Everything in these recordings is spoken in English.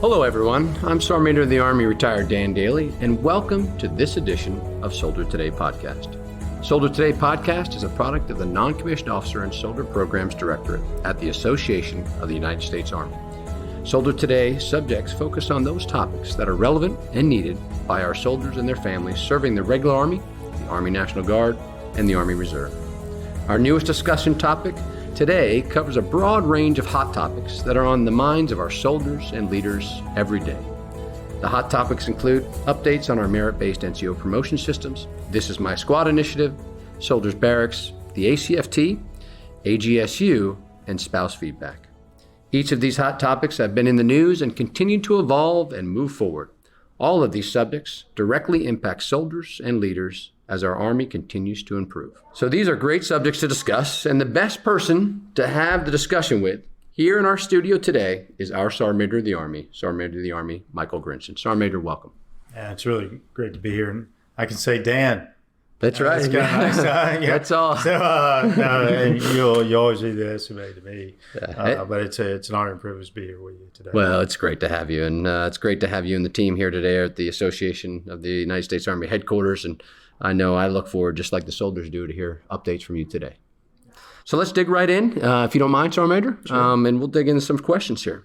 Hello everyone, I'm Sergeant Major of the Army retired Dan Dailey, and welcome to this edition of Soldier Today podcast. Soldier Today podcast is a product of the Non-Commissioned Officer and Soldier Programs Directorate at the Association of the United States Army. Soldier Today subjects focus on those topics that are relevant and needed by our soldiers and their families serving the regular Army, the Army National Guard, and the Army Reserve. Our newest discussion topic today covers a broad range of hot topics that are on the minds of our soldiers and leaders every day. The hot topics include updates on our merit-based NCO promotion systems, This Is My Squad initiative, Soldiers Barracks, the ACFT, AGSU, and spouse feedback. Each of these hot topics have been in the news and continue to evolve and move forward. All of these subjects directly impact soldiers and leaders as our Army continues to improve. So these are great subjects to discuss, and the best person to have the discussion with here in our studio today is our Sergeant Major of the Army, Sergeant Major of the Army, Michael Grinston. Sergeant Major, welcome. Yeah, it's really great to be here. And I can say Dan. That's right. That's kind of nice. Yeah. That's all. So, and you always do the SMA to me. But it's an honor and privilege to be here with you today. Well, it's great to have you. And it's great to have you and the team here today at the Association of the United States Army headquarters. And I know I look forward, just like the soldiers do, to hear updates from you today. So let's dig right in, if you don't mind, Sergeant Major, sure. And we'll dig into some questions here.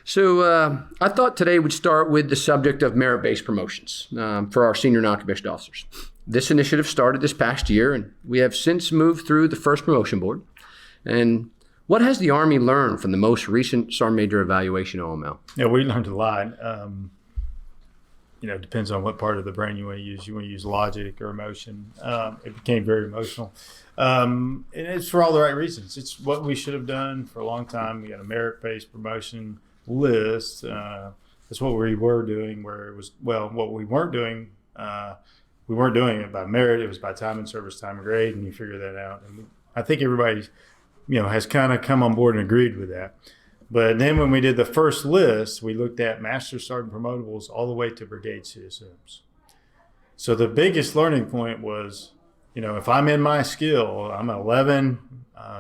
So I thought today we'd start with the subject of merit-based promotions for our senior non-commissioned officers. This initiative started this past year, and we have since moved through the first promotion board. And what has the Army learned from the most recent Sergeant Major evaluation OML? Yeah, we learned a lot. It depends on what part of the brain you want to use. You want to use logic or emotion. It became very emotional. And it's for all the right reasons. It's what we should have done for a long time. We got a merit-based promotion list. That's what we were doing, where it was, what we weren't doing it by merit. It was by time and service, time and grade, and you figure that out. And I think everybody, has kind of come on board and agreed with that. But then when we did the first list, we looked at Master Sergeant promotables all the way to Brigade CSMs. So the biggest learning point was, if I'm in my skill, I'm 11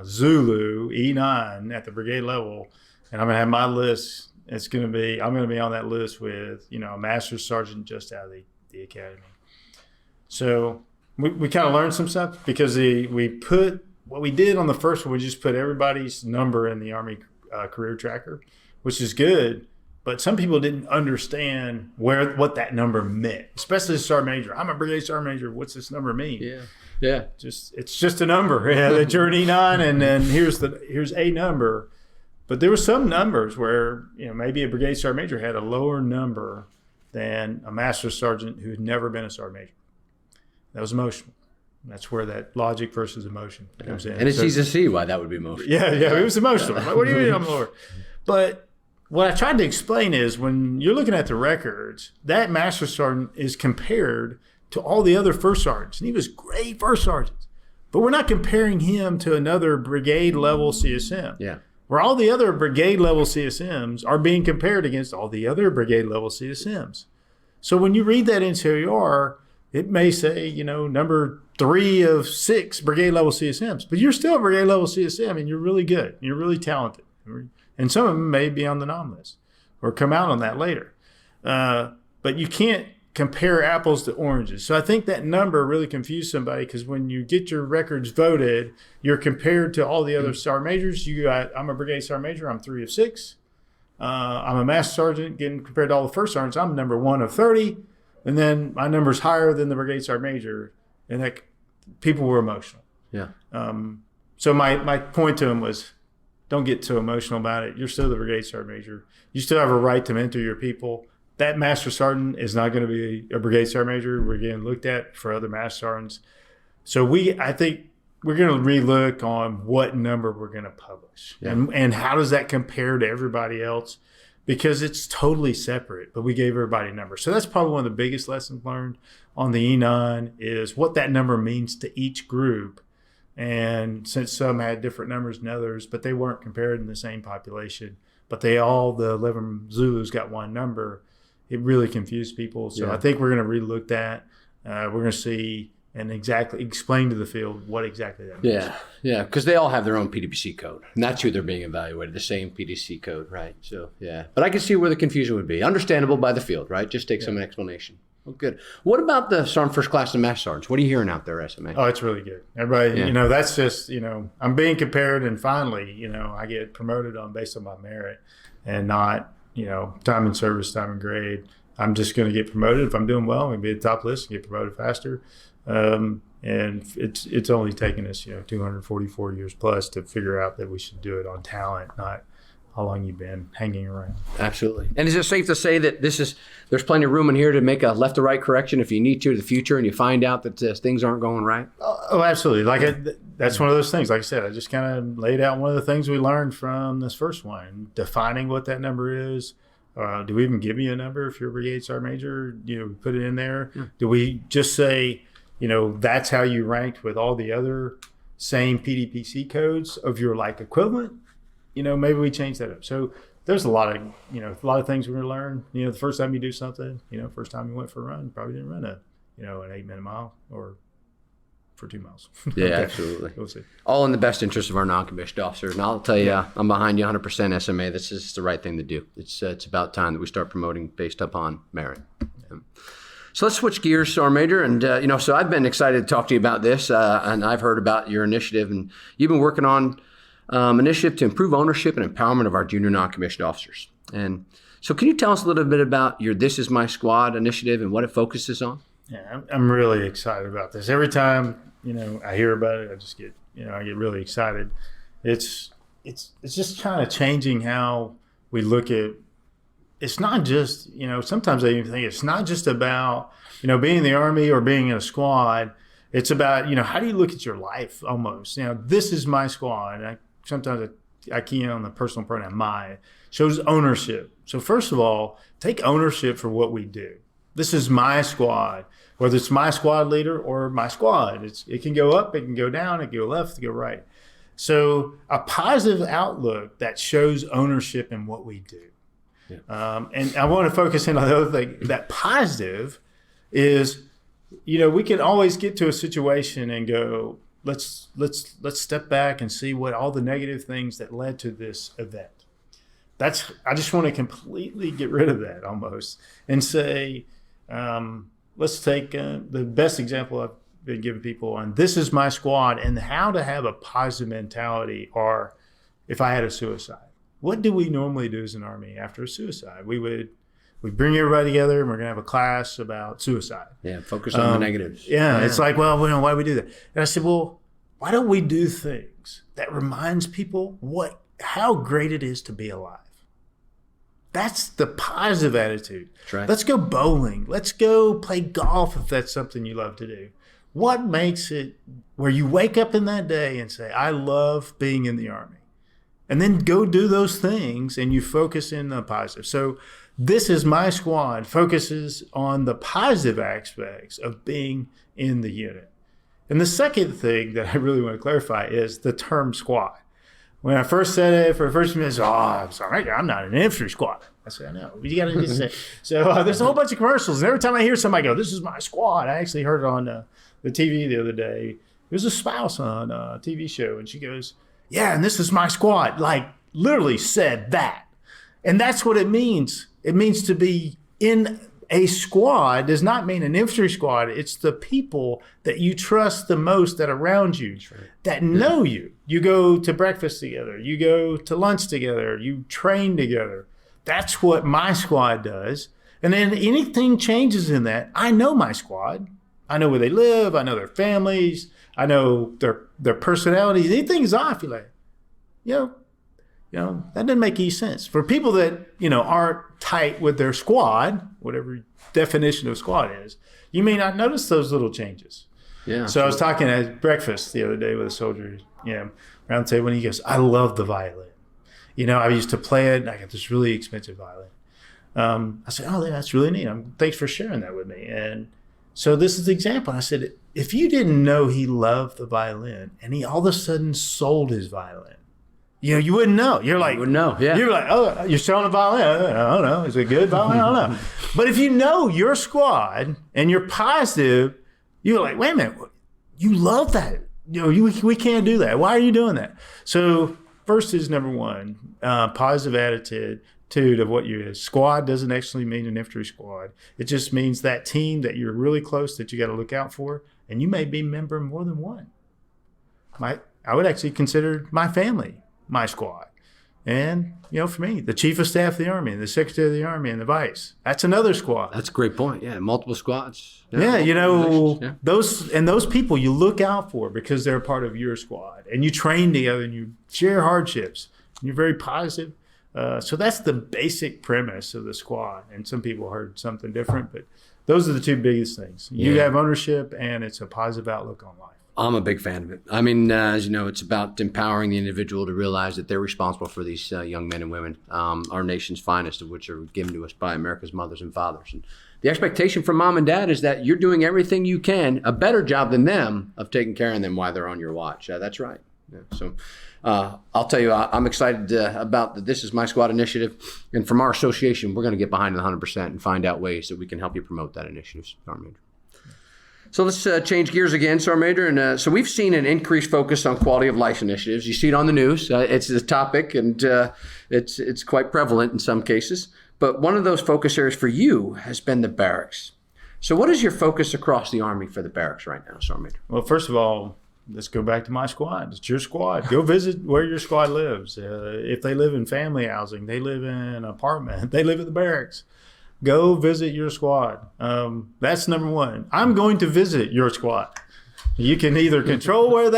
Zulu E9 at the brigade level, and I'm going to have my list. I'm going to be on that list with, a Master Sergeant just out of the academy. So we kind of learned some stuff because what we did on the first one, we just put everybody's number in the Army career tracker, which is good, but some people didn't understand what that number meant, especially the Sergeant Major. I'm a Brigade Sergeant Major. What's this number mean? Yeah. It's just a number. Yeah, the journey 9, and then here's a number. But there were some numbers where maybe a Brigade Sergeant Major had a lower number than a Master Sergeant who had never been a Sergeant Major. That was emotional. That's where that logic versus emotion comes in. And it's easy to see why that would be emotional. Yeah, it was emotional. Like, what do you mean I'm lower? But what I tried to explain is when you're looking at the records, that Master Sergeant is compared to all the other first sergeants. And he was great first sergeants. But we're not comparing him to another brigade level CSM. Yeah. Where all the other brigade level CSMs are being compared against all the other brigade level CSMs. So when you read that NCOR, it may say, number 3 of 6 brigade level CSMs, but you're still a brigade level CSM and you're really good. You're really talented. And some of them may be on the nom list or come out on that later. But you can't compare apples to oranges. So I think that number really confused somebody because when you get your records voted, you're compared to all the other Sergeant Majors. I'm a Brigade Sergeant Major. I'm 3 of 6. I'm a Master Sergeant getting compared to all the first sergeants. I'm number 1 of 30. And then my number's higher than the Brigade Sergeant Major, and that people were emotional. Yeah. So my point to him was, don't get too emotional about it. You're still the Brigade Sergeant Major. You still have a right to mentor your people. That Master Sergeant is not going to be a Brigade Sergeant Major. We're getting looked at for other Master Sergeants. So I think we're going to relook on what number we're going to publish and how does that compare to everybody else. Because it's totally separate, but we gave everybody a number. So that's probably one of the biggest lessons learned on the E9 is what that number means to each group. And since some had different numbers than others, but they weren't compared in the same population, but the 11 Zulus got one number, it really confused people. So I think we're going to relook that. We're going to see and exactly explain to the field what exactly that means. Yeah, because they all have their own PDPC code, and that's who they're being evaluated, the same PDC code, right? So, yeah. But I can see where the confusion would be. Understandable by the field, right? Just take some explanation. Well, good. What about the Sergeant First Class and Master Sergeants? What are you hearing out there, SMA? Oh, it's really good. Everybody, that's just, I'm being compared, and finally, I get promoted based on my merit and not, time in service, time in grade. I'm just going to get promoted. If I'm doing well, I'm going to be at the top list and get promoted faster. And it's only taken us, 244 years plus to figure out that we should do it on talent, not how long you've been hanging around. Absolutely. And is it safe to say that there's plenty of room in here to make a left or right correction if you need to in the future and you find out that things aren't going right? Oh, absolutely. That's one of those things. Like I said, I just kind of laid out one of the things we learned from this first one, defining what that number is. Do we even give you a number if you're a brigade sergeant major? Put it in there. Yeah. Do we just say, that's how you ranked with all the other same PDPC codes of your equivalent? Maybe we change that up. So there's a lot of things we're going to learn. The first time you do something, first time you went for a run, you probably didn't run an 8-minute mile or for 2 miles. Yeah, okay. Absolutely. We'll see. All in the best interest of our non-commissioned officers. And I'll tell you, I'm behind you 100%, SMA. This is the right thing to do. It's about time that we start promoting based upon merit. Yeah. So let's switch gears, Sergeant Major. And, so I've been excited to talk to you about this, and I've heard about your initiative. And you've been working on initiative to improve ownership and empowerment of our junior non-commissioned officers. And so can you tell us a little bit about your This Is My Squad initiative and what it focuses on? Yeah, I'm really excited about this. Every time, I hear about it, I just get, I get really excited. It's just kind of changing how we look at, it's not just, sometimes I even think it's not just about, being in the Army or being in a squad. It's about, how do you look at your life almost? This is my squad. Sometimes I key in on the personal pronoun my. Shows ownership. So first of all, take ownership for what we do. This is my squad, whether it's my squad leader or my squad. It can go up, it can go down, it can go left, it can go right. So a positive outlook that shows ownership in what we do. Yeah. And I want to focus in on the other thing. That positive is, we can always get to a situation and go, let's step back and see what all the negative things that led to this event. I just want to completely get rid of that almost and say, let's take the best example I've been giving people on This Is My Squad and how to have a positive mentality. Or if I had a suicide, what do we normally do as an Army after a suicide? We bring everybody together and we're going to have a class about suicide. Yeah, focus on the negatives. Yeah, it's like, well, why do we do that? And I said, well, why don't we do things that reminds people how great it is to be alive? That's the positive attitude. That's right. Let's go bowling. Let's go play golf if that's something you love to do. What makes it where you wake up in that day and say, I love being in the Army? And then go do those things and you focus in the positive. So This Is My Squad focuses on the positive aspects of being in the unit. And the second thing that I really want to clarify is the term squad. When I first said it for the first minute, I said, I'm sorry, I'm not an infantry squad. I said, I know. But you got to just say. So there's a whole bunch of commercials. And every time I hear somebody go, This Is My Squad, I actually heard it on the TV the other day. It was a spouse on a TV show. And she goes, yeah, and this is my squad. Literally said that. And that's what it means. It means to be in a squad does not mean an infantry squad. It's the people that you trust the most that are around you, that know you. You go to breakfast together. You go to lunch together. You train together. That's what my squad does. And then anything changes in that, I know my squad. I know where they live. I know their families. I know their personalities. Anything's off, you're like, that doesn't make any sense. For people that, aren't tight with their squad, whatever definition of squad is, you may not notice those little changes. Yeah. So I was talking at breakfast the other day with a soldier, around the table, and he goes, I love the violin. I used to play it, and I got this really expensive violin. I said, oh, that's really neat. Thanks for sharing that with me. And so this is the example. I said, if you didn't know he loved the violin, and he all of a sudden sold his violin, you wouldn't know. You're like, you wouldn't know. Yeah. You're like, oh, you're selling a violin. I don't know. Is it a good violin? I don't know. But if you know your squad and you're positive, You're like, wait a minute, you love that. We can't do that. Why are you doing that? So first is number one, positive attitude of what you is. Squad doesn't actually mean an infantry squad. It just means that team that you're really close that you got to look out for, and you may be a member of more than one. I would actually consider my family my squad. And, for me, the Chief of Staff of the Army and the Secretary of the Army and the Vice, that's another squad. That's a great point. Yeah, multiple squads. Those people you look out for because they're a part of your squad. And you train together and you share hardships. And you're very positive. So that's the basic premise of the squad. And some people heard something different, but those are the two biggest things. You have ownership, and it's a positive outlook on life. I'm a big fan of it. I mean, as you know, it's about empowering the individual to realize that they're responsible for these young men and women, our nation's finest, of which are given to us by America's mothers and fathers. And the expectation from mom and dad is that you're doing everything you can, a better job than them, of taking care of them while they're on your watch. That's right. Yeah. So I'll tell you, I'm excited about the This Is My Squad initiative. And from our association, we're going to get behind it 100% and find out ways that we can help you promote that initiative, Sergeant Major. So let's change gears again, Sergeant Major. And so we've seen an increased focus on quality of life initiatives. You see it on the news. It's a topic, and it's quite prevalent in some cases. But one of those focus areas for you has been the barracks. So what is your focus across the Army for the barracks right now, Sergeant Major? Well, first of all, let's go back to my squad. It's your squad. Go visit where your squad lives. If they live in family housing, they live in an apartment, they live at the barracks. Go visit your squad. That's number one. I'm going to visit your squad. You can either control where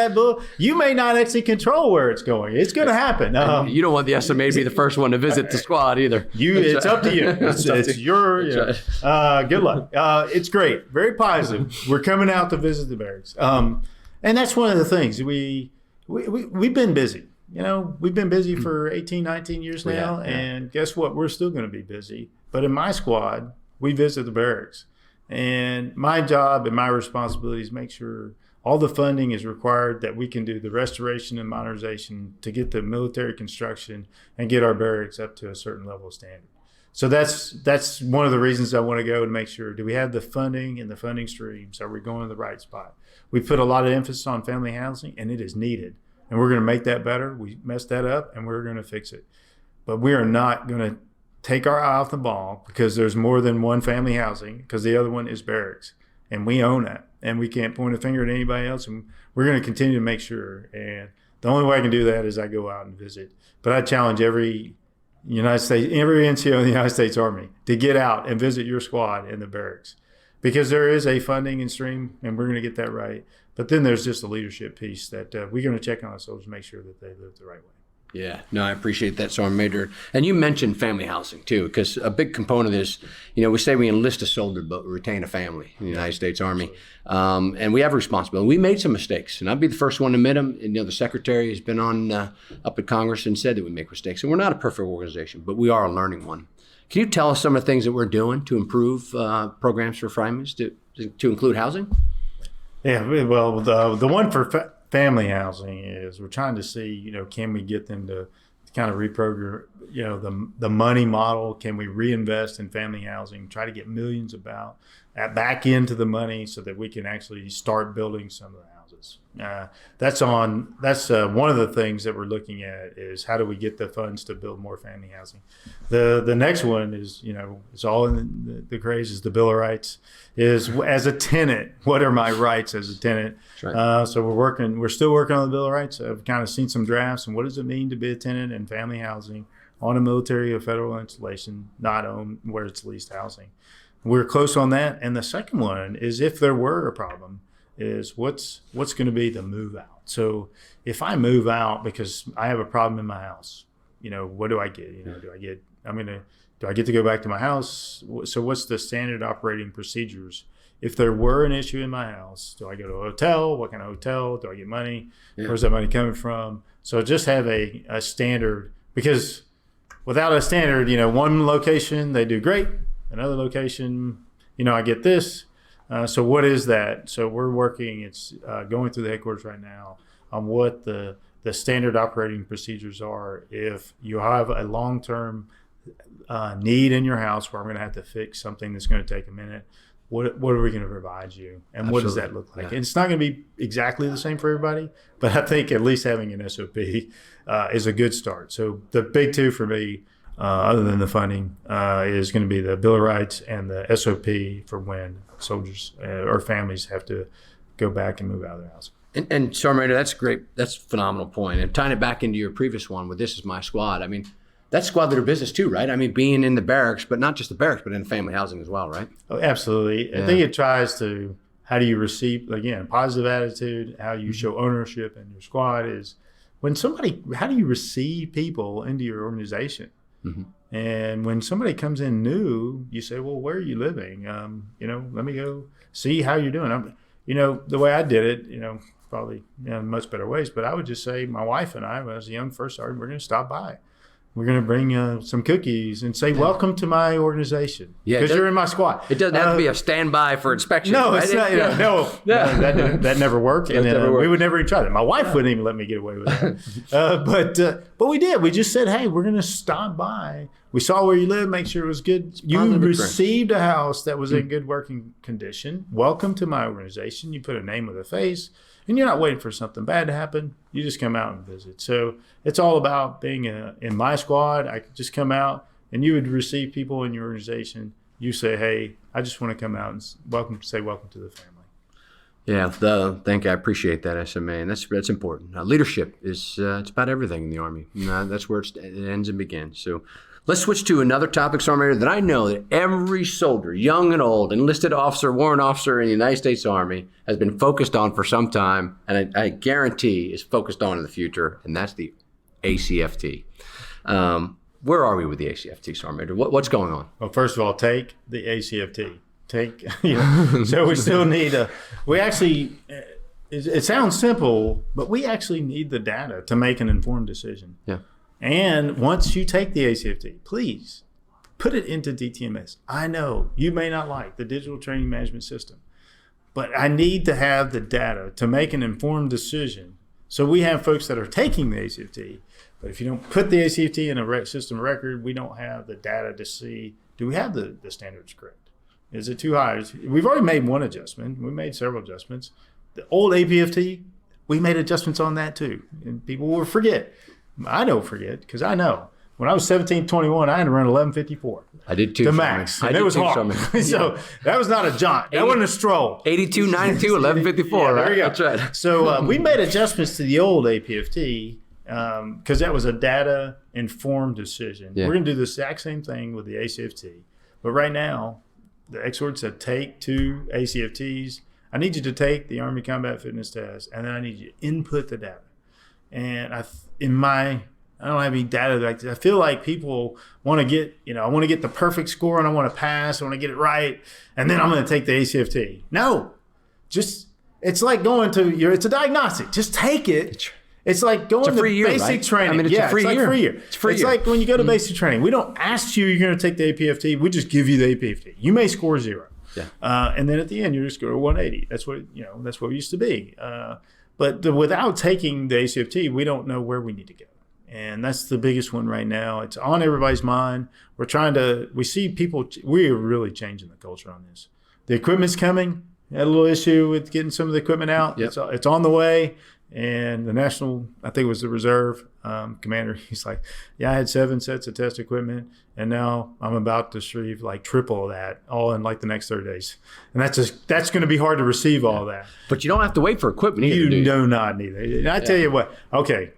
you may not actually control where it's going. It's going to happen. You don't want the SMA to be the first one to visit the squad either. It's up to you. It's your, good luck. It's great. Very positive. We're coming out to visit the barracks. And that's one of the things. We've been busy. We've been busy for 18, 19 years now. And guess what? We're still going to be busy. But in my squad, we visit the barracks. And my job and my responsibility is make sure all the funding is required that we can do the restoration and modernization to get the military construction and get our barracks up to a certain level of standard. So that's one of the reasons I want to go and make sure, do we have the funding and the funding streams? Are we going to the right spot? We put a lot of emphasis on family housing, and it is needed. And we're going to make that better. We messed that up, and we're going to fix it. But we are not going to take our eye off the ball because there's more than one family housing, because the other one is barracks, and we own that, and we can't point a finger at anybody else, and we're going to continue to make sure. And the only way I can do that is I go out and visit. But I challenge every NCO in the United States Army to get out and visit your squad in the barracks, because there is a funding and stream, and we're going to get that right. But then there's just a leadership piece that we're going to check on our soldiers to make sure that they live the right way. Yeah, no, I appreciate that, Sergeant Major. And you mentioned family housing, too, because a big component is, we say we enlist a soldier, but we retain a family in the United States Army. And we have a responsibility. We made some mistakes, and I'd be the first one to admit them. And, the Secretary has been on up at Congress and said that we make mistakes. And we're not a perfect organization, but we are a learning one. Can you tell us some of the things that we're doing to improve programs for families to include housing? Yeah, well, the one for family housing is we're trying to see, can we get them to kind of reprogram, the money model? Can we reinvest in family housing, try to get millions back into the money so that we can actually start building some of the houses? That's one of the things that we're looking at is how do we get the funds to build more family housing? The next one is, it's all in the craze is the Bill of Rights. Is as a tenant, what are my rights as a tenant? Right. So we're still working on the Bill of Rights. I've kind of seen some drafts, and what does it mean to be a tenant in family housing on a military or federal installation, not on where it's leased housing? We're close on that. And the second one is, if there were a problem, is what's going to be the move out. So if I move out because I have a problem in my house, what do I get? Do I get to go back to my house? So what's the standard operating procedures? If there were an issue in my house, do I go to a hotel? What kind of hotel? Do I get money? Yeah. Where's that money coming from? So just have a standard, because without a standard, one location, they do great. Another location, I get this. So what is that? So we're working, it's going through the headquarters right now on what the standard operating procedures are if you have a long-term need in your house where I'm going to have to fix something that's going to take a minute. what are we going to provide you, and Absolutely. what does that look like? Yeah. And it's not going to be exactly the same for everybody, but I think at least having an SOP is a good start. So the big two for me, other than the funding, is going to be the Bill of Rights and the SOP for when soldiers or families have to go back and move out of their house. And Sergeant Major, that's great. That's a phenomenal point. And tying it back into your previous one with This Is My Squad, I mean, that's squad leader business too, right? I mean, being in the barracks, but not just the barracks, but in family housing as well, right? Oh, absolutely. Yeah. I think it tries to, how do you receive, again, positive attitude, how you show ownership in your squad is when somebody, how do you receive people into your organization? Mm-hmm. And when somebody comes in new, you say, well, where are you living? Let me go see how you're doing. The way I did it, probably in much better ways, but I would just say my wife and I, when I was a young first sergeant, we're going to stop by. We're going to bring some cookies and say, welcome to my organization. Yeah, because you're in my squad. It doesn't have to be a standby for inspection. No, right? it's not. That never worked. And we would never even try that. My wife wouldn't even let me get away with that. But we did. We just said, hey, we're going to stop by. We saw where you live, make sure it was good. You received a house that was in good working condition. Welcome to my organization. You put a name with a face. And you're not waiting for something bad to happen. You just come out and visit. So it's all about being in my squad. I could just come out and you would receive people in your organization. You say, hey, I just want to come out and welcome to the family. Yeah, thank you. I appreciate that, SMA, and that's important. Leadership is it's about everything in the Army. That's where it ends and begins. So let's switch to another topic, Sergeant Major, that I know that every soldier, young and old, enlisted officer, warrant officer in the United States Army has been focused on for some time, and I guarantee is focused on in the future, and that's the ACFT. Where are we with the ACFT, Sergeant Major? What's going on? Well, first of all, take the ACFT. So we still need it sounds simple, but we actually need the data to make an informed decision. Yeah. And once you take the ACFT, please put it into DTMS. I know you may not like the digital training management system, but I need to have the data to make an informed decision. So we have folks that are taking the ACFT, but if you don't put the ACFT in a system of record, we don't have the data to see, do we have the standards correct? Is it too high? We've already made one adjustment. We made several adjustments. The old APFT, we made adjustments on that too. And people will forget. I don't forget because I know. When I was 1721, I had to run 1154. I did too. The max. And it was hard. So that was not a jaunt. That wasn't a stroll. 82, 92, 1154, yeah, right? There you go. That's right. So we made adjustments to the old APFT because that was a data-informed decision. Yeah. We're going to do the exact same thing with the ACFT. But right now, the exhort said take 2 ACFTs. I need you to take the Army Combat Fitness Test, and then I need you to input the data. And I don't have any data like this. I feel like people want to get, I want to get the perfect score and I want to pass. I want to get it right. And then I'm going to take the ACFT. No, it's like going to it's a diagnostic. Just take it. It's like going to basic right? training. I mean, it's a free year. It's like when you go to basic training. We don't ask you, you're going to take the APFT. We just give you the APFT. You may score 0. Yeah. And then at the end, you just go to 180. That's what it used to be. But without taking the ACFT, we don't know where we need to go. And that's the biggest one right now. It's on everybody's mind. We see people, we're really changing the culture on this. The equipment's coming. Had a little issue with getting some of the equipment out. Yep. It's on the way. And the national, I think it was the reserve commander, he's like, yeah, I had 7 sets of test equipment, and now I'm about to receive like triple of that, all in like the next 30 days. And that's going to be hard to receive all that. But you don't have to wait for equipment either, You do do not need it. And I tell you what, okay.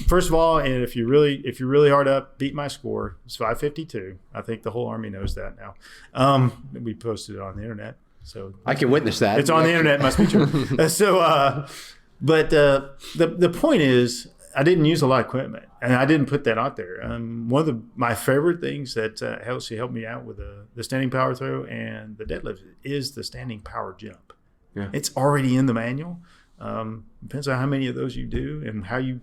First of all, and if you're really hard up, beat my score. It's 552. I think the whole Army knows that now. We posted it on the internet. So I can witness that. It's on the internet. It must be true. But the point is, I didn't use a lot of equipment, and I didn't put that out there. One of my favorite things that helped me out with the standing power throw and the deadlift is the standing power jump. Yeah. It's already in the manual. Depends on how many of those you do and how you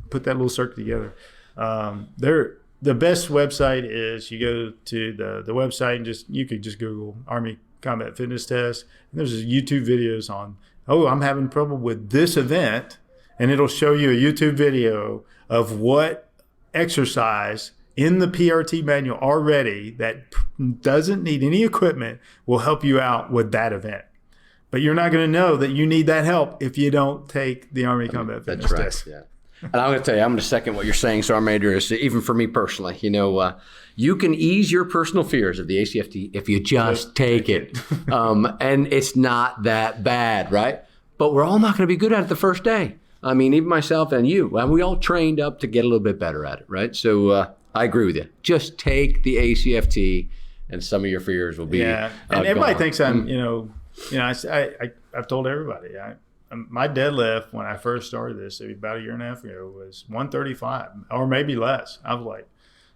put that little circuit together. The best website is you go to the website and you could just Google Army Combat Fitness Test, and there's YouTube videos on, I'm having trouble with this event, and it'll show you a YouTube video of what exercise in the PRT manual already that doesn't need any equipment will help you out with that event. But you're not going to know that you need that help if you don't take the Army Combat Fitness test. Yeah. And I'm going to tell you, I'm going to second what you're saying, Sergeant Major, is even for me personally, you can ease your personal fears of the ACFT if you just take it. And it's not that bad, right? But we're all not going to be good at it the first day. I mean, even myself and you, we all trained up to get a little bit better at it, right? So I agree with you. Just take the ACFT and some of your fears will be and everybody gone. thinks I'm, I've told everybody, my deadlift when I first started this about a year and a half ago was 135 or maybe less. I was like,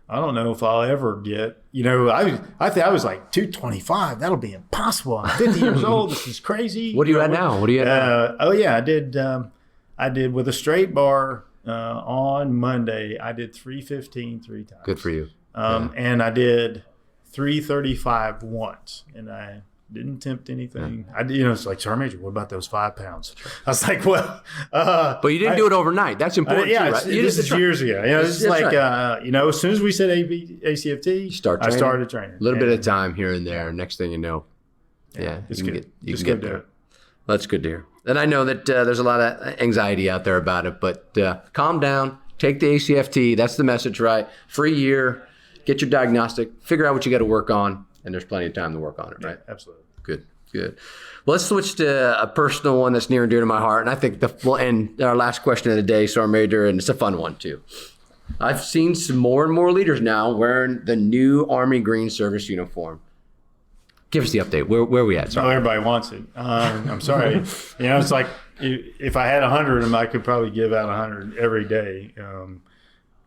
I don't know if I'll ever get, I think I was like 225. That'll be impossible. I'm 50 years old. This is crazy. What are you at now? What are you at now? I did with a straight bar on Monday. I did 315 3 times. Good for you. And I did 335 once, and I didn't tempt anything. I did, it's like, Sergeant Major, what about those 5 pounds? I was like, well, but you didn't do it overnight. That's important too, right? This is years ago. This is like, as soon as we said ACFT, I started training. A little bit of time here and there. Next thing you know, it's good. You can get there. That's good to hear. And I know that there's a lot of anxiety out there about it, but calm down. Take the ACFT. That's the message, right? Free year. Get your diagnostic. Figure out what you got to work on. And there's plenty of time to work on it, right? Absolutely. Good. Well, let's switch to a personal one that's near and dear to my heart. And I think we'll end our last question of the day, Sergeant Major, and it's a fun one too. I've seen some more and more leaders now wearing the new Army Green Service uniform. Give us the update. Where are we at? Sorry. Everybody wants it. I'm sorry. It's like if I had 100 of them, I could probably give out 100 every day.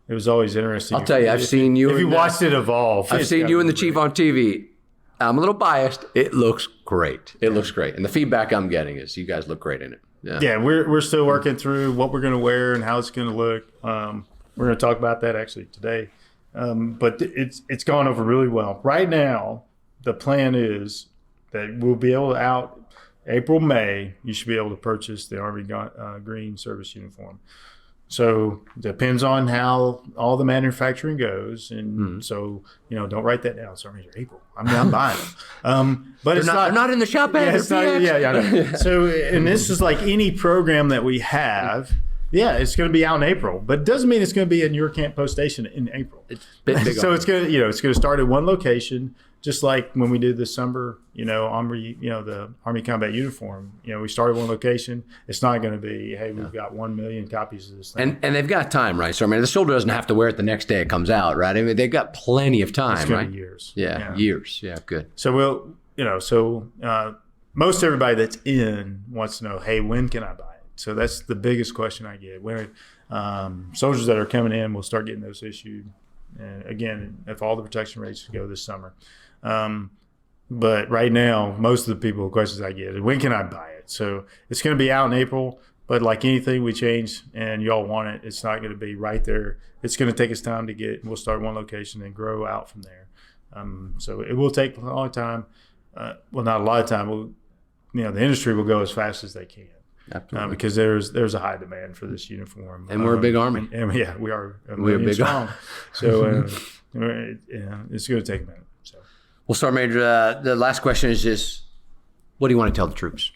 It was always interesting. I'll tell you, I've seen you. If you watched it evolve. I've seen you and the Chief on TV. I'm a little biased. It looks great. It looks great. And the feedback I'm getting is you guys look great in it. Yeah, we're still working through what we're going to wear and how it's going to look. We're going to talk about that actually today. But it's gone over really well. Right now, the plan is that we'll be able to out April, May, you should be able to purchase the Army Green Service uniform. So it depends on how all the manufacturing goes. And so, don't write that down. Sorry, April. I'm buying them. But they're not in the shop yet. Yeah, it's not, I know. So, and this is like any program that we have. Yeah, it's going to be out in April, but it doesn't mean it's going to be in your camp post station in April. It's big so it's going to start at one location, just like when we did this summer, Army, the Army Combat Uniform. We started one location. It's not going to be, hey, we've got 1 million copies of this thing. And they've got time, right? So the soldier doesn't have to wear it the next day it comes out, right? I mean, they've got plenty of time, it's right? Years. Yeah, years. Yeah, good. So most everybody that's in wants to know, hey, when can I buy it? So that's the biggest question I get. When soldiers that are coming in will start getting those issued. And again, if all the protection rates go this summer. But right now, most of the questions I get is, when can I buy it? So it's going to be out in April, but like anything we change and y'all want it, it's not going to be right there. It's going to take us time to get, we'll start one location and grow out from there. So it will take a long time. Well, not a lot of time. The industry will go as fast as they can. Absolutely. Because there's a high demand for this uniform. And we're a big Army. And we are. We're a big strong. So it's going to take a minute. So. Well, Sergeant Major, the last question is just, what do you want to tell the troops?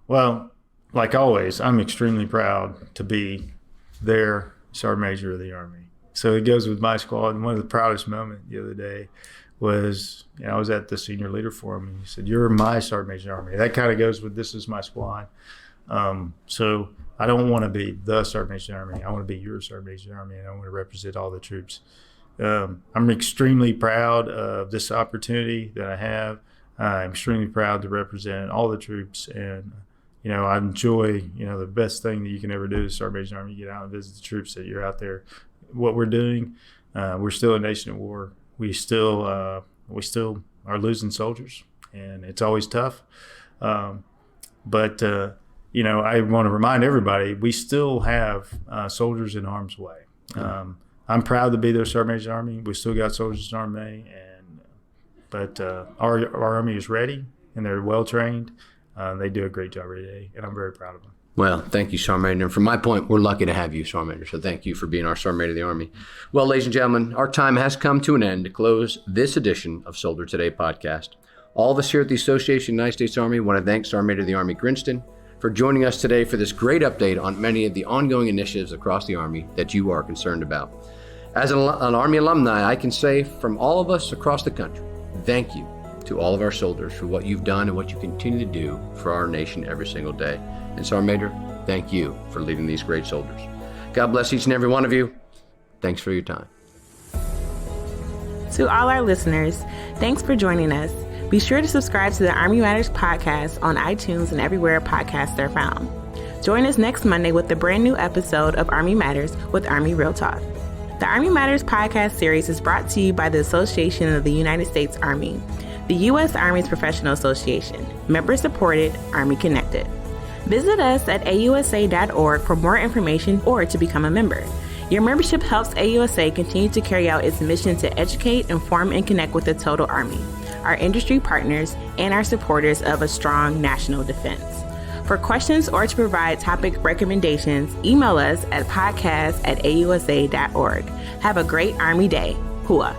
Well, like always, I'm extremely proud to be their Sergeant Major of the Army. So it goes with my squad. And one of the proudest moments the other day was, I was at the senior leader forum, and he said, "You're my Sergeant Major of the Army." That kind of goes with, this is my squad. So I don't want to be the Sergeant Major of the Army. I want to be your Sergeant Major of the Army, and I want to represent all the troops. I'm extremely proud of this opportunity that I have. I'm extremely proud to represent all the troops, and I enjoy, the best thing that you can ever do as Sergeant Major of the Army, get out and visit the troops that you're out there. What we're doing, we're still a nation at war. We still are losing soldiers, and it's always tough. But I want to remind everybody, we still have soldiers in harm's way. I'm proud to be their Sergeant Major of the Army. We still got soldiers in Army, but our Army is ready, and they're well trained. They do a great job every day, and I'm very proud of them. Well, thank you, Sergeant Major. And from my point, we're lucky to have you, Sergeant Major. So thank you for being our Sergeant Major of the Army. Well, ladies and gentlemen, our time has come to an end to close this edition of Soldier Today podcast. All of us here at the Association of the United States Army want to thank Sergeant Major of the Army Grinston for joining us today for this great update on many of the ongoing initiatives across the Army that you are concerned about. As an Army alumni, I can say from all of us across the country, thank you to all of our soldiers for what you've done and what you continue to do for our nation every single day. And Sergeant Major, thank you for leading these great soldiers. God bless each and every one of you. Thanks for your time. To all our listeners, thanks for joining us. Be sure to subscribe to the Army Matters podcast on iTunes and everywhere podcasts are found. Join us next Monday with a brand new episode of Army Matters with Army Real Talk. The Army Matters podcast series is brought to you by the Association of the United States Army, the U.S. Army's professional association, member-supported, Army-connected. Visit us at AUSA.org for more information or to become a member. Your membership helps AUSA continue to carry out its mission to educate, inform, and connect with the total Army, our industry partners, and our supporters of a strong national defense. For questions or to provide topic recommendations, email us at podcast@ausa.org. Have a great Army Day. Hua.